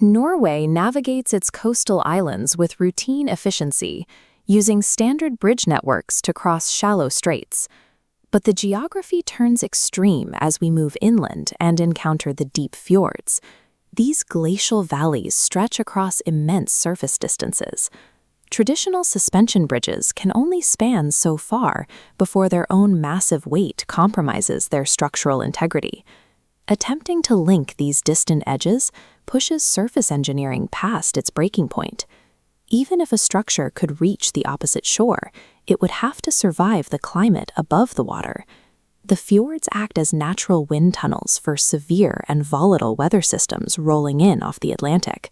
Norway navigates its coastal islands with routine efficiency, using standard bridge networks to cross shallow straits. But the geography turns extreme as we move inland and encounter the deep fjords. These glacial valleys stretch across immense surface distances. Traditional suspension bridges can only span so far before their own massive weight compromises their structural integrity. Attempting to link these distant edges pushes surface engineering past its breaking point. Even if a structure could reach the opposite shore, it would have to survive the climate above the water. The fjords act as natural wind tunnels for severe and volatile weather systems rolling in off the Atlantic.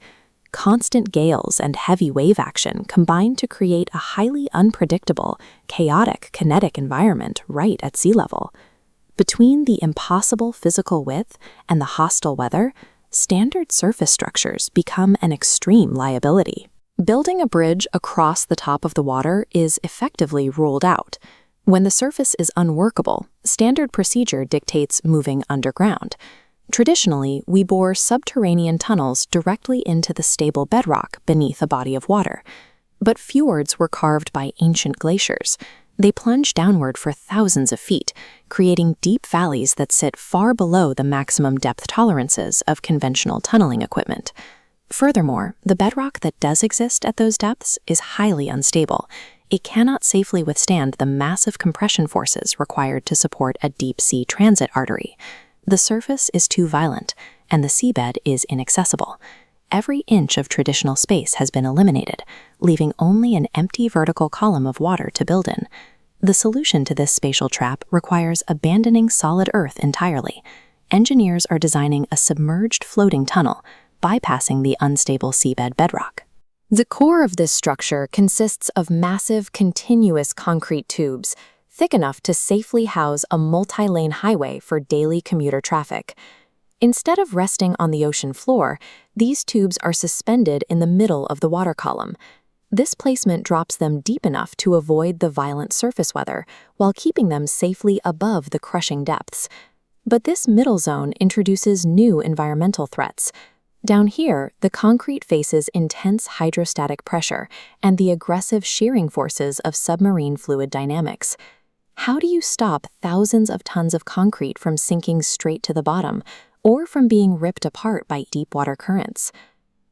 Constant gales and heavy wave action combine to create a highly unpredictable, chaotic kinetic environment right at sea level. Between the impossible physical width and the hostile weather, standard surface structures become an extreme liability. Building a bridge across the top of the water is effectively ruled out. When the surface is unworkable, standard procedure dictates moving underground. Traditionally, we bore subterranean tunnels directly into the stable bedrock beneath a body of water. But fjords were carved by ancient glaciers. They plunge downward for thousands of feet, creating deep valleys that sit far below the maximum depth tolerances of conventional tunneling equipment. Furthermore, the bedrock that does exist at those depths is highly unstable. It cannot safely withstand the massive compression forces required to support a deep-sea transit artery. The surface is too violent, and the seabed is inaccessible. Every inch of traditional space has been eliminated, leaving only an empty vertical column of water to build in. The solution to this spatial trap requires abandoning solid earth entirely. Engineers are designing a submerged floating tunnel, bypassing the unstable seabed bedrock. The core of this structure consists of massive, continuous concrete tubes, thick enough to safely house a multi-lane highway for daily commuter traffic. Instead of resting on the ocean floor, these tubes are suspended in the middle of the water column. This placement drops them deep enough to avoid the violent surface weather, while keeping them safely above the crushing depths. But this middle zone introduces new environmental threats. Down here, the concrete faces intense hydrostatic pressure and the aggressive shearing forces of submarine fluid dynamics. How do you stop thousands of tons of concrete from sinking straight to the bottom, or from being ripped apart by deep water currents?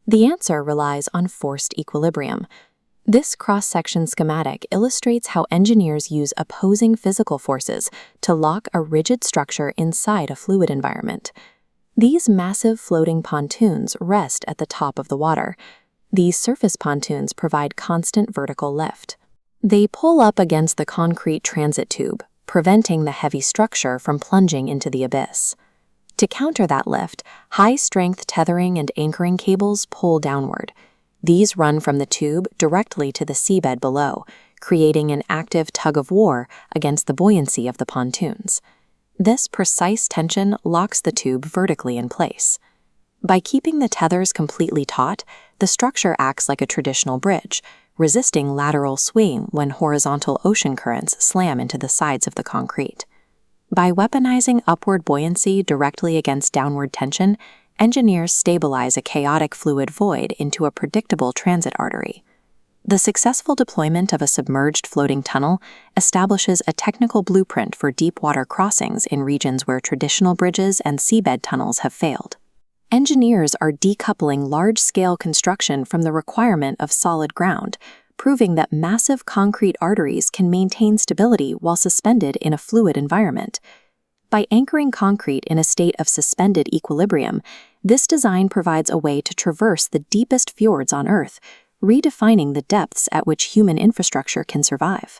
The answer relies on forced equilibrium. This cross-section schematic illustrates how engineers use opposing physical forces to lock a rigid structure inside a fluid environment. These massive floating pontoons rest at the top of the water. These surface pontoons provide constant vertical lift. They pull up against the concrete transit tube, preventing the heavy structure from plunging into the abyss. To counter that lift, high-strength tethering and anchoring cables pull downward. These run from the tube directly to the seabed below, creating an active tug-of-war against the buoyancy of the pontoons. This precise tension locks the tube vertically in place. By keeping the tethers completely taut, the structure acts like a traditional bridge, resisting lateral swing when horizontal ocean currents slam into the sides of the concrete. By weaponizing upward buoyancy directly against downward tension, engineers stabilize a chaotic fluid void into a predictable transit artery. The successful deployment of a submerged floating tunnel establishes a technical blueprint for deep water crossings in regions where traditional bridges and seabed tunnels have failed. Engineers are decoupling large-scale construction from the requirement of solid ground, proving that massive concrete arteries can maintain stability while suspended in a fluid environment. By anchoring concrete in a state of suspended equilibrium, this design provides a way to traverse the deepest fjords on Earth, redefining the depths at which human infrastructure can survive.